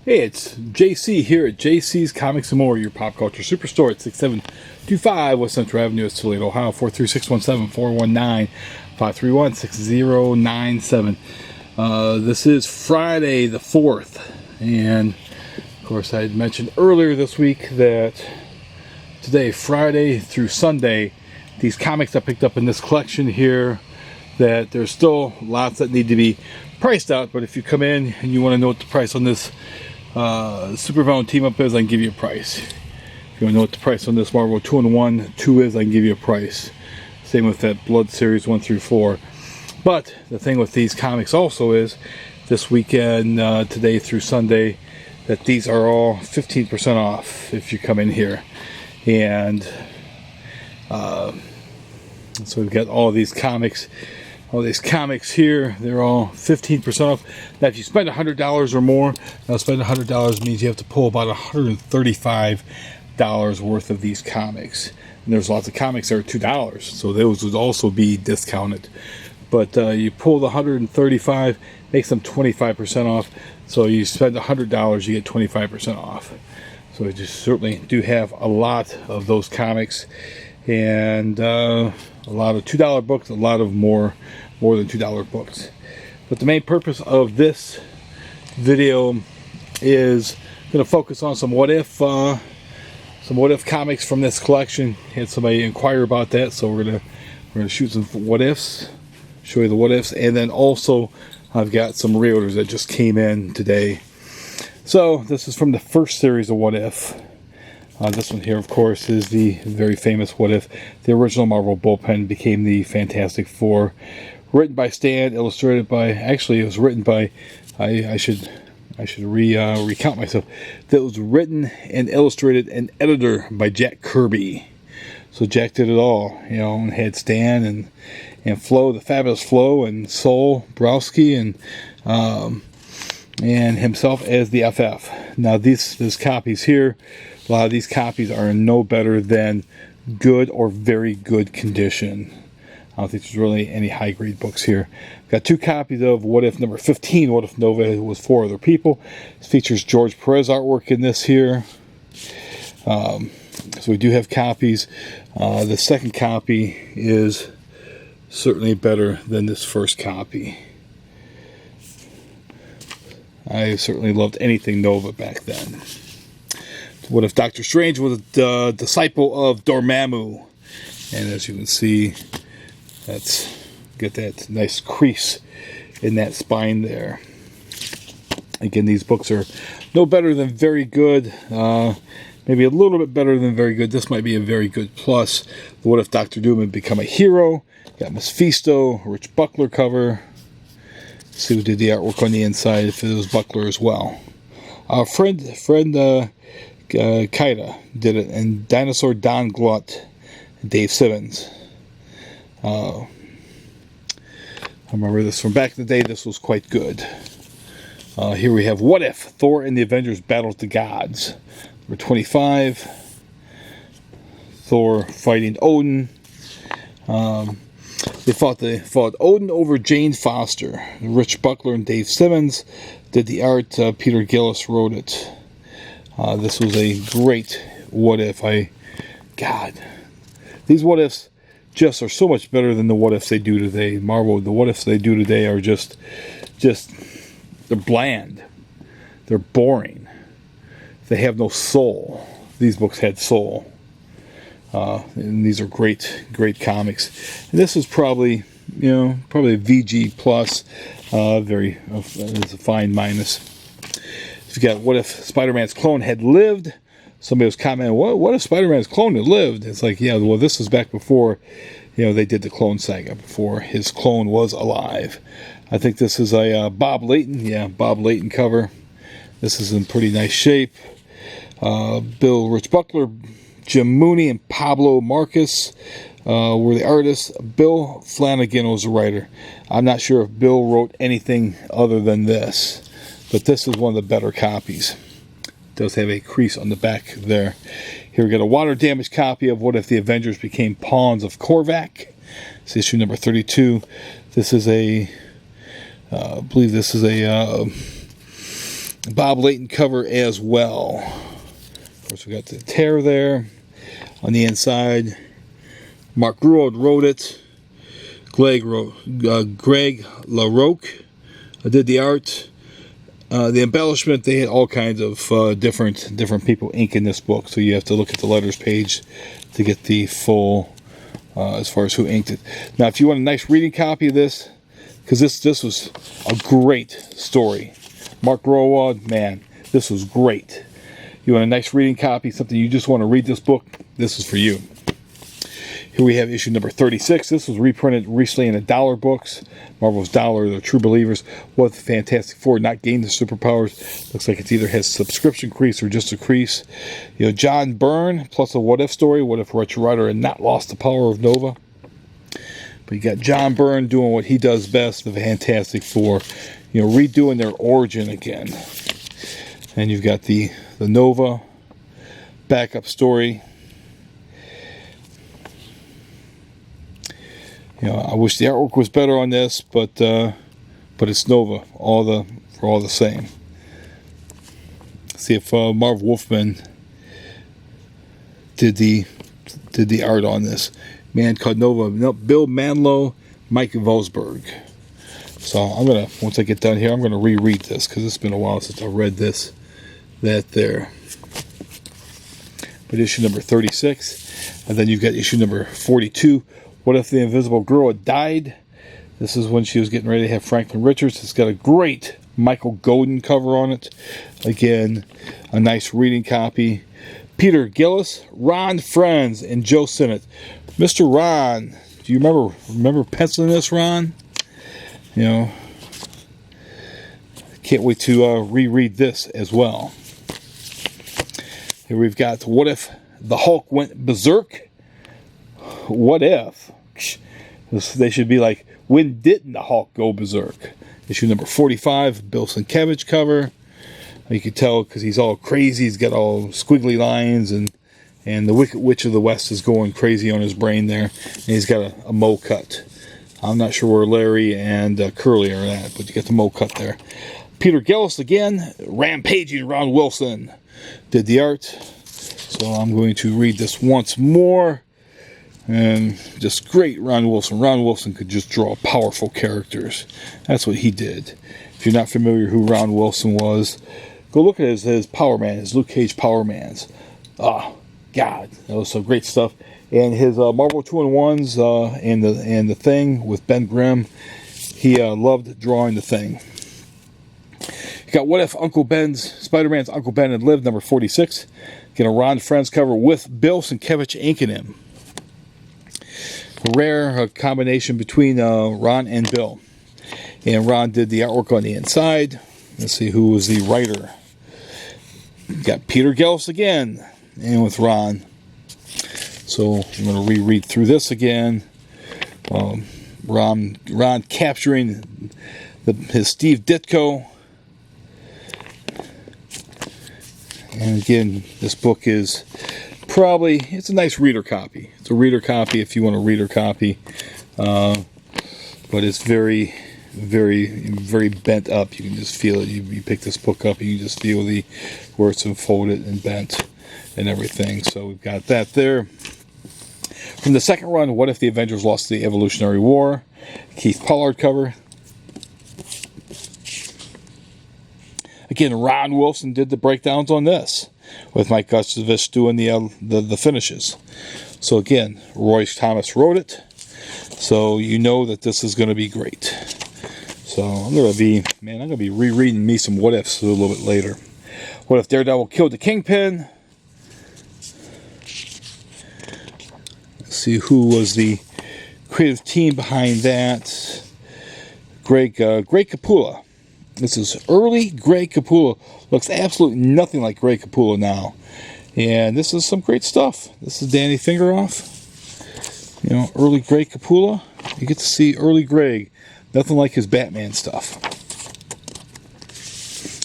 Hey, it's JC here at JC's Comics and More, your pop culture superstore at 6725 West Central Avenue, Toledo, Ohio, 43617-419-531-6097. This is Friday the 4th, and of course I had mentioned earlier this week that today, Friday through Sunday, these comics I picked up in this collection here, that there's still lots that need to be priced out, but if you come in and you want to know what the price on this Supervillain Team Up is, I can give you a price. If you want to know what the price on this Marvel 2-in-1 2 is, I can give you a price. Same with that Blood Series 1 through 4. But the thing with these comics also is, this weekend, today through Sunday, that these are all 15% off if you come in here. And so we've got all these comics. All these comics here, they're all 15% off. Now, if you spend $100 or more, now spend $100 means you have to pull about $135 worth of these comics. And there's lots of comics that are $2, so those would also be discounted. But you pull the $135, makes them 25% off. So you spend $100, you get 25% off. So we just certainly do have a lot of those comics, and a lot of $2 books, a lot of more than $2 books. But the main purpose of this video is going to focus on some what if comics from this collection. Had somebody inquire about that, so we're gonna shoot some what ifs, show you the what ifs, and then also I've got some reorders that just came in today. So this is from the first series of What If. This one here, of course, is the very famous What If. The original Marvel bullpen became the Fantastic Four. Written by Stan, illustrated by, actually it was written by, I should recount myself. That was written and illustrated and editor by Jack Kirby. So Jack did it all, and had Stan and Flo, the Fabulous Flo, and Sol Browski, and himself as the FF. Now these copies here, a lot of these copies are no better than good or very good condition. I don't think there's really any high-grade books here. Got two copies of What If number 15, What If Nova was 4 other people. It features George Perez artwork in this here. So we do have copies. The second copy is certainly better than this first copy. I certainly loved anything Nova back then. What If Doctor Strange was a disciple of Dormammu? And as you can see, get that nice crease in that spine there. Again, these books are no better than very good. Maybe a little bit better than very good. This might be a very good plus. What If Doctor Doom had become a hero? Got Mephisto, Rich Buckler cover. See who did the artwork on the inside, if it was Buckler as well. Friend Kaida did it, and Dinosaur Don Glut and Dave Simmons. I remember this from back in the day. This was quite good. Here we have What If Thor and the Avengers Battle the Gods. Number 25. Thor fighting Odin. They fought Odin over Jane Foster. Rich Buckler and Dave Simmons did the art. Peter Gillis wrote it. This was a great What If. These What Ifs just are so much better than the What Ifs they do today. Marvel, the What Ifs they do today are just they're bland. They're boring. They have no soul. These books had soul. And these are great comics. And this is probably a VG plus. It's a fine minus. You've got What If Spider-Man's clone had lived. Somebody was commenting, what if Spider-Man's clone had lived? It's like, yeah, well, this was back before, they did the clone saga, before his clone was alive. I think this is a Bob Layton cover. This is in pretty nice shape. Rich Buckler, Jim Mooney, and Pablo Marcus were the artists. Bill Flanagan was the writer. I'm not sure if Bill wrote anything other than this, but this is one of the better copies. Does have a crease on the back there. Here we got a water damaged copy of What If the Avengers Became Pawns of Korvac. It's issue number 32. This is I believe this is a Bob Layton cover as well. Of course, we got the tear there on the inside. Mark Gruod wrote it. Greg LaRocque did the art. The embellishment, they had all kinds of different people inking this book, so you have to look at the letters page to get the full as far as who inked it. Now, if you want a nice reading copy of this, because this was a great story. Mark Gruod, man, this was great. You want a nice reading copy, something you just want to read this book, this is for you. Here we have issue number 36. This was reprinted recently in the Dollar Books. Marvel's Dollar, the True Believers. What if the Fantastic Four not gain the superpowers? Looks like it either has subscription crease or just a crease. You know, John Byrne plus a what if story. What if Retro Rider had not lost the power of Nova? But you got John Byrne doing what he does best, the Fantastic Four. You know, redoing their origin again. And you've got the Nova backup story. You know, I wish the artwork was better on this, but it's Nova, all the same. See if Marv Wolfman did the art on this. Man called Nova. No, Bill Manlow, Mike Vosberg. So I'm gonna, once I get done here, I'm gonna reread this because it's been a while since I read that there. But issue number 36, and then you've got issue number 42. What if the Invisible Girl had died? This is when she was getting ready to have Franklin Richards. It's got a great Michael Godin cover on it. Again, a nice reading copy. Peter Gillis, Ron Frenz, and Joe Sinnott. Mr. Ron, do you remember penciling this, Ron? You know, can't wait to reread this as well. Here we've got What If the Hulk Went Berserk? What if? They should be like, when didn't the Hulk go berserk? Issue number 45, Bill Sienkiewicz cover. You can tell because he's all crazy. He's got all squiggly lines, and the Wicked Witch of the West is going crazy on his brain there. And he's got a mo cut. I'm not sure where Larry and Curly are at, but you get the mo cut there. Peter Gillis again, rampaging Ron Wilson did the art. So I'm going to read this once more. And just great Ron Wilson. Ron Wilson could just draw powerful characters. That's what he did. If you're not familiar who Ron Wilson was, go look at his Power Man, his Luke Cage Power Mans. Oh, God, that was some great stuff. And his Marvel 2-in-1s and the Thing with Ben Grimm. He loved drawing the Thing. You got What If Spider-Man's Uncle Ben had lived, number 46. Get a Ron Frenz cover with Bill Sienkiewicz inking him. A rare combination between Ron and Bill. And Ron did the artwork on the inside. Let's see who was the writer. Got Peter Gillis again, and with Ron. So I'm going to reread through this again. Ron capturing his Steve Ditko. And again, this book is it's a nice reader copy. It's a reader copy if you want a reader copy. But it's very, very, very bent up. You can just feel it. You pick this book up and you just feel where it's unfolded and bent and everything. So we've got that there. From the second run, What If the Avengers Lost the Evolutionary War? Keith Pollard cover. Again, Ron Wilson did the breakdowns on this, with Mike Gustovich doing the finishes. So again, Roy Thomas wrote it, so you know that this is going to be great. So I'm going to be rereading me some What Ifs a little bit later. What if Daredevil killed the Kingpin? Let's see who was the creative team behind that. Greg Capullo. This is early Greg Capullo. Looks absolutely nothing like Greg Capullo now. And this is some great stuff. This is Danny Fingeroff. You know, early Greg Capullo. You get to see early Greg. Nothing like his Batman stuff.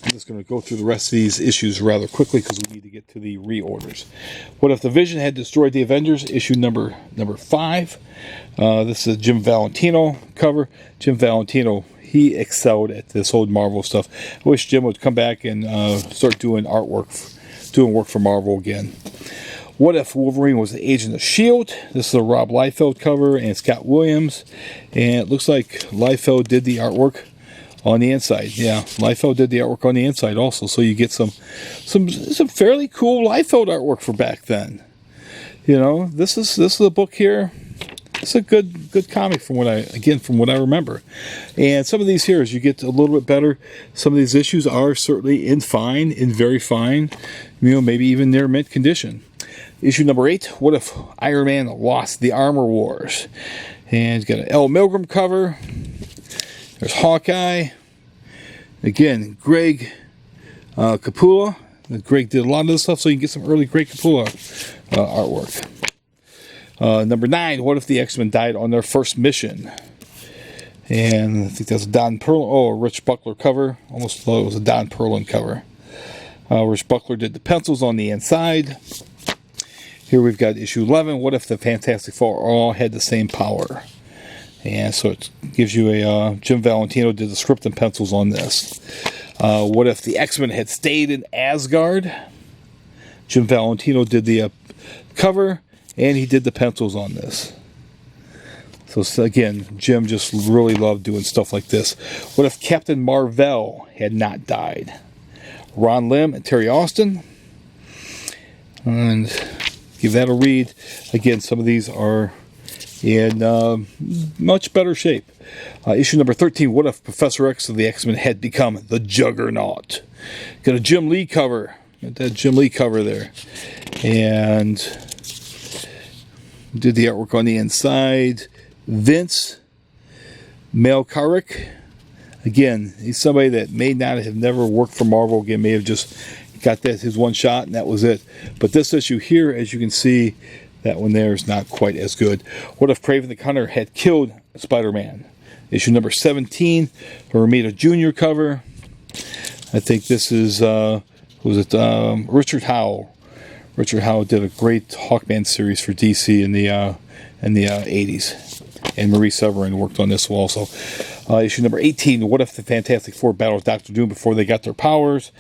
I'm just going to go through the rest of these issues rather quickly because we need to get to the reorders. What if the Vision had destroyed the Avengers? Issue number 5. This is a Jim Valentino cover. Jim Valentino, he excelled at this old Marvel stuff. I wish Jim would come back and start doing doing work for Marvel again. What If Wolverine was the agent of S.H.I.E.L.D.? This is a Rob Liefeld cover and Scott Williams. And it looks like Liefeld did the artwork on the inside. Yeah, Liefeld did the artwork on the inside also. So you get some fairly cool Liefeld artwork for back then. You know, this is a book here. It's a good comic from what I remember. And some of these here, as you get a little bit better, some of these issues are certainly in very fine, you know, maybe even near mint condition. Issue number 8, What If Iron Man Lost the Armor Wars? And it's got an L. Milgram cover. There's Hawkeye. Again, Greg Capullo. Greg did a lot of this stuff, so you can get some early Greg Capullo artwork. Number 9, What If the X-Men Died on Their First Mission? And I think that's a Don Perlin. Oh, a Rich Buckler cover. Almost thought it was a Don Perlin cover. Rich Buckler did the pencils on the inside. Here we've got issue 11, What If the Fantastic Four all had the same power? And so it gives you a, Jim Valentino did the script and pencils on this. What if the X-Men had stayed in Asgard? Jim Valentino did the cover, and he did the pencils on this. So again, Jim just really loved doing stuff like this. What if Captain Marvel had not died? Ron Lim and Terry Austin. And give that a read. Again, some of these are in much better shape. Issue number 13, What If Professor X of the X-Men had become the Juggernaut? Got a Jim Lee cover. Got that Jim Lee cover there. And did the artwork on the inside. Vince Melkarik. Again, he's somebody that may not have never worked for Marvel again, may have just got that his one shot and that was it. But this issue here, as you can see, that one there is not quite as good. What if Kraven the Hunter had killed Spider-Man? Issue number 17, the Romita Jr. cover. I think this is, Richard Howell. Richard Howell did a great Hawkman series for DC in the 80s. And Marie Severin worked on this also. Issue number 18, What If the Fantastic Four battled Doctor Doom before they got their powers?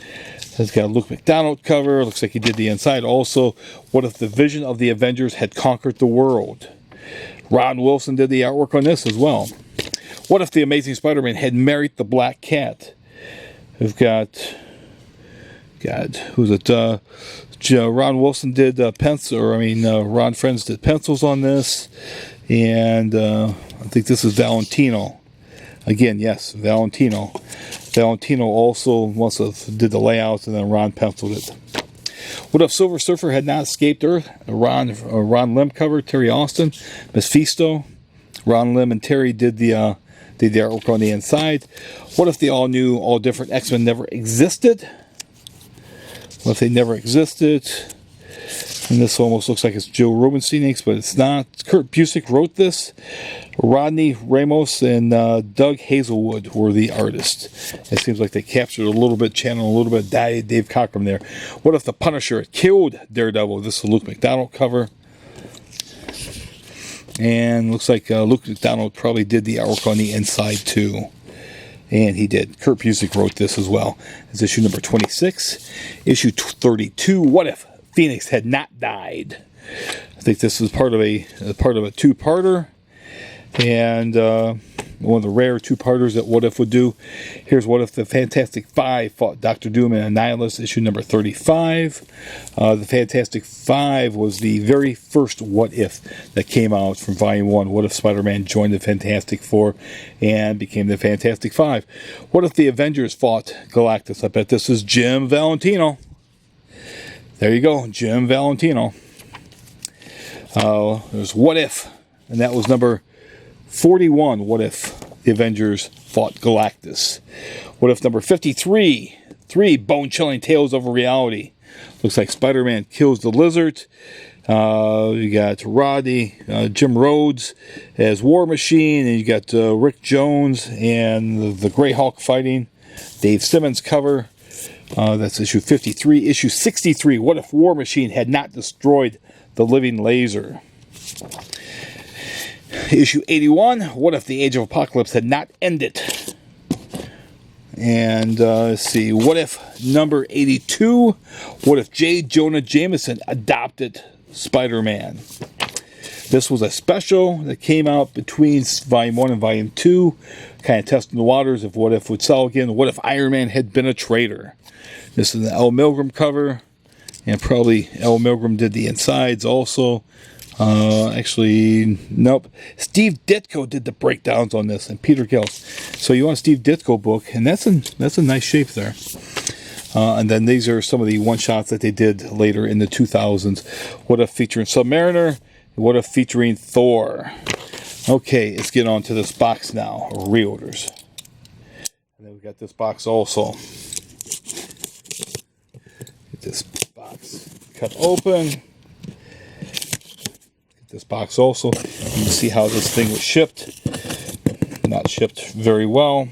It's got a Luke McDonald cover. Looks like he did the inside also. What if the Vision of the Avengers had conquered the world? Ron Wilson did the artwork on this as well. What if the Amazing Spider-Man had married the Black Cat? We've got, who's it? Ron Wilson did Ron Friends did pencils on this. And I think this is Valentino. Again, yes, Valentino. Valentino also did the layouts, and then Ron penciled it. What if Silver Surfer had not escaped Earth? Ron Lim cover, Terry Austin. Mephisto. Ron Lim and Terry did the artwork on the inside. What if the all-new, all-different X-Men never existed? What if they never existed? And this almost looks like it's Joe Rubenstein inks, but it's not. Kurt Busiek wrote this. Rodney Ramos and Doug Hazelwood were the artists. It seems like they captured a little bit, channeled a little bit of Dave Cockrum there. What if the Punisher had killed Daredevil? This is a Luke McDonald cover. And looks like Luke McDonald probably did the artwork on the inside too. And he did. Kurt Busiek wrote this as well. It's issue number 26. Issue 32, What If Phoenix had not died? I think this is part of a two-parter, and one of the rare two-parters that What If would do. Here's What If the Fantastic Five fought Dr. Doom and Annihilus, issue number 35. The Fantastic Five was the very first What If that came out from Volume 1. What if Spider-Man joined the Fantastic Four and became the Fantastic Five? What if the Avengers fought Galactus? I bet this is Jim Valentino. There you go, Jim Valentino. There's What If, and that was number 41, What If the Avengers fought Galactus. What if number 53, 3 bone-chilling tales of reality. Looks like Spider-Man kills the Lizard. You got Jim Rhodes as War Machine, and you got Rick Jones and the Grey Hulk fighting. Dave Simmons cover. That's issue 53. Issue 63, What If War Machine had not destroyed the living laser? Issue 81, What If the Age of Apocalypse had not ended? And let's see, what if number 82? What if J. Jonah Jameson adopted Spider-Man? This was a special that came out between Volume 1 and Volume 2, kind of testing the waters of what if would sell again. What if Iron Man had been a traitor? This is an L. Milgram cover, and probably L. Milgram did the insides also. Actually, nope. Steve Ditko did the breakdowns on this, and Peter Gills. So you want a Steve Ditko book, and that's a nice shape there. And then these are some of the one-shots that they did later in the 2000s. What if featuring Submariner? What if featuring Thor? Okay, let's get on to this box now. Reorders. And then we got this box also. Get this box cut open. Get this box also. You can see how this thing was shipped. Not shipped very well.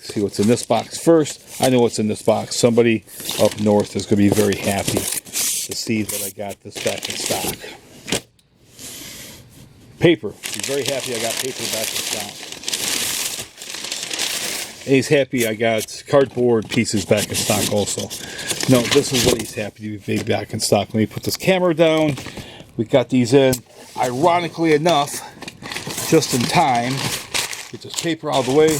See what's in this box first. I know what's in this box. Somebody up north is going to be very happy to see that I got this back in stock. Paper. He's very happy I got paper back in stock. And he's happy I got cardboard pieces back in stock also. No, this is what he's happy to be back in stock. Let me put this camera down. We got these in, ironically enough, just in time. Get this paper out of the way.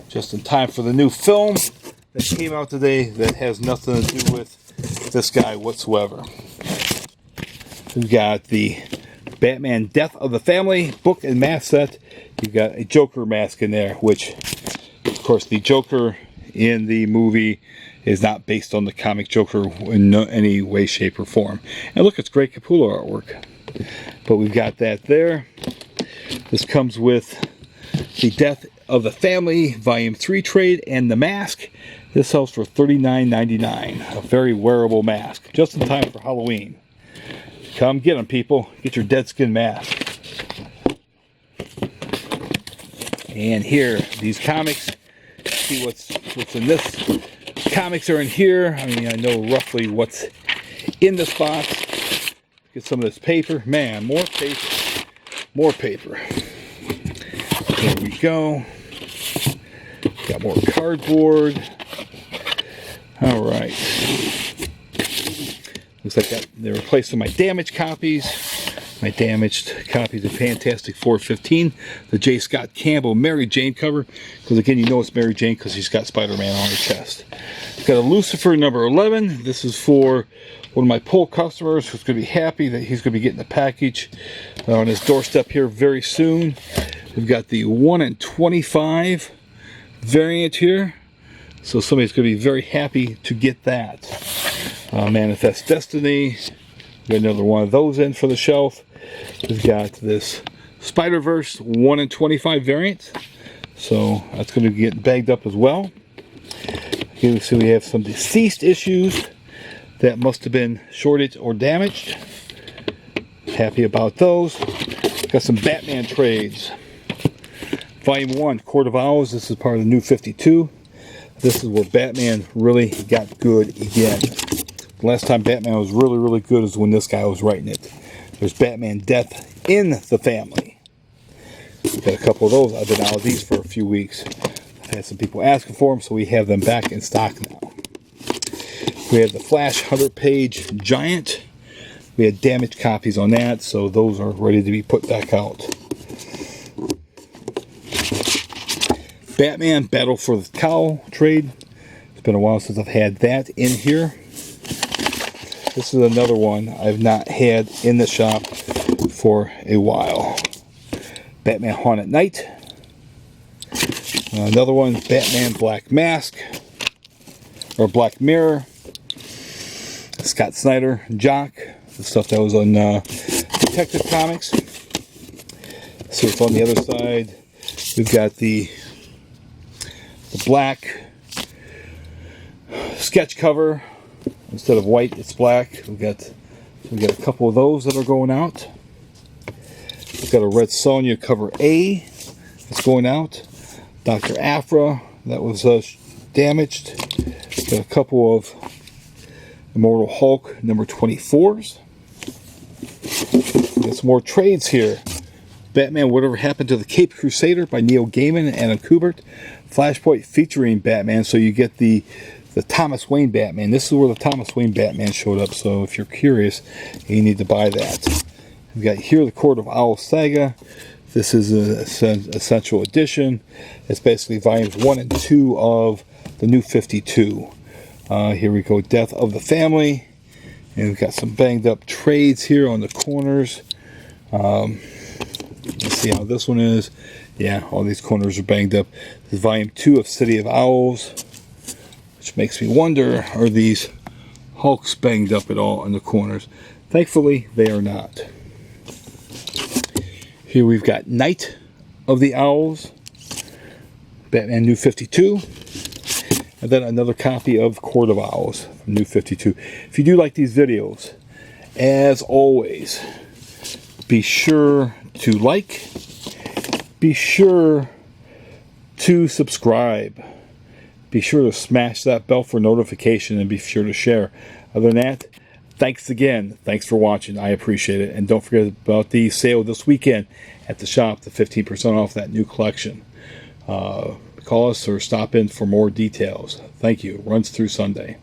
Just in time for the new film that came out today that has nothing to do with this guy whatsoever. We've got the Batman Death of the Family book and mask set. You've got a Joker mask in there, which, of course, the Joker in the movie is not based on the comic Joker in any way, shape, or form. And look, it's great Capullo artwork. But we've got that there. This comes with the Death of the Family Volume 3 trade and the mask. This sells for $39.99. A very wearable mask. Just in time for Halloween. Come get them, people. Get your dead skin mask. And here, these comics. See what's in this. Comics are in here. I mean, I know roughly what's in this box. Get some of this paper. Man, more paper. More paper. There we go. Got more cardboard. All right. Looks like they replaced some of my damaged copies. My damaged copies of Fantastic Four 15. The J. Scott Campbell Mary Jane cover. Because again, you know it's Mary Jane because she's got Spider-Man on her chest. Got a Lucifer number 11. This is for one of my poll customers who's going to be happy that he's going to be getting the package on his doorstep here very soon. We've got the 1 in 25 variant here. So somebody's going to be very happy to get that. Manifest Destiny. We got another one of those in for the shelf. We've got this Spider-Verse 1 in 25 variant. So that's going to get bagged up as well. Here we see we have some deceased issues that must have been shorted or damaged. Happy about those. Got some Batman trades. Volume 1, Court of Owls. This is part of the New 52. This is where Batman really got good again. The last time Batman was really, really good is when this guy was writing it. There's Batman Death in the Family. Got a couple of those. I've been out of these for a few weeks. I've had some people asking for them, so we have them back in stock now. We have the Flash 100-page Giant. We had damaged copies on that, so those are ready to be put back out. Batman Battle for the Cowl trade. It's been a while since I've had that in here. This is another one I've not had in the shop for a while. Batman Haunted Knight. Another one, Batman Black Mask. Or Black Mirror. Scott Snyder, Jock. The stuff that was on Detective Comics. See what's on the other side. We've got the black sketch cover. Instead of white, it's black. We got a couple of those that are going out. We've got a Red Sonja cover A that's going out. Dr. Aphra that was damaged. Got a couple of Immortal Hulk number 24s. Got some more trades here. Batman Whatever Happened to the Caped Crusader by Neil Gaiman and Adam Kubert. Flashpoint featuring Batman, so you get the Thomas Wayne Batman. This is where the Thomas Wayne Batman showed up, so if you're curious, you need to buy that. We've got here the Court of Owls Saga. This is an essential edition. It's basically volumes 1 and 2 of the New 52. Here we go, Death of the Family. And we've got some banged up trades here on the corners. Let's see how this one is. Yeah, all these corners are banged up. This is volume 2 of City of Owls, which makes me wonder, are these Hulks banged up at all in the corners? Thankfully, they are not. Here we've got Night of the Owls, Batman New 52, and then another copy of Court of Owls from New 52. If you do like these videos, as always, be sure to like, be sure to subscribe, be sure to smash that bell for notification, and be sure to share. Other than that, thanks again. Thanks for watching. I appreciate it. And don't forget about the sale this weekend at the shop, the 15% off that new collection. Call us or stop in for more details. Thank you. Runs through Sunday.